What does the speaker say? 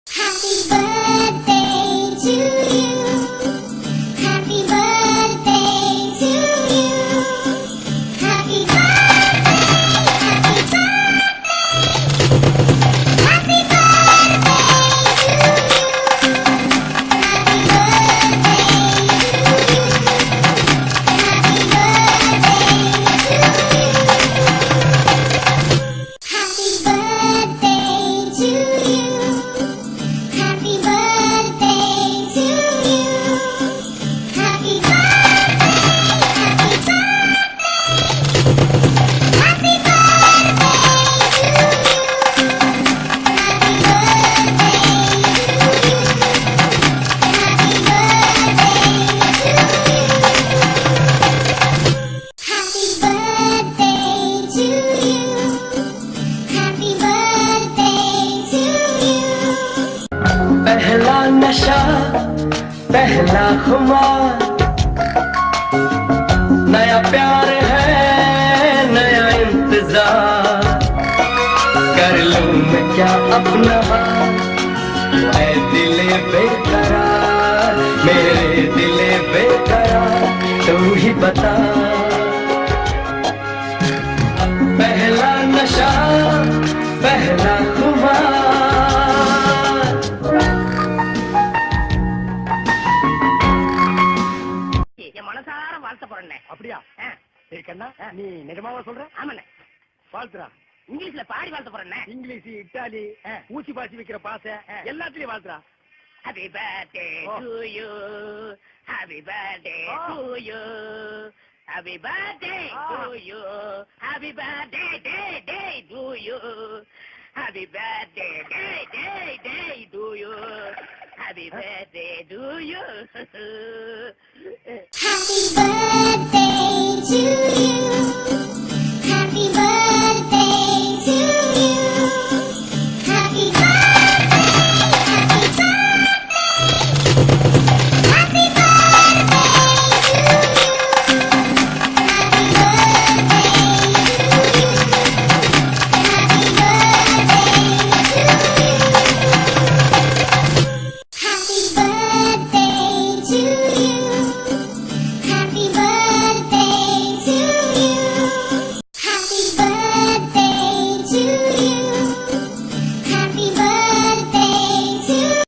Happy birthday to you. Happy birthday to you. Happy birthday, happy birthday. Happy birthday to you. Happy birthday to you. Happy birthday to you. Happy birthday to you. Happy birthday, happy birthday. Happy birthday to you. Happy birthday to you. पहला नशा पहला खुमार नया प्यार है नया इंतजार कर लूं मैं क्या अपना ऐ दिले बेकरार मेरे दिले बेकरार तू ही बता पहला नशा पहला खुमार என் மனசார வாழ்த்த போறேன். அப்படியா? இருக்கண்ணா நீ நிஜமாவா சொல்ற? ஆமாண்ணே, வாழ்த்துறா. இங்கிலீஷ்ல பாடி வாழ்த்த போறேன். இங்கிலீஷ், இட்டாலி, ஊசி பாசி வைக்கிற பாசை எல்லாத்துலயும் வாழ்த்துறா. Happy birthday to you. Happy birthday to you. Happy birthday to you. Happy birthday day to you. Happy birthday day to you. Happy birthday to you. Happy birthday.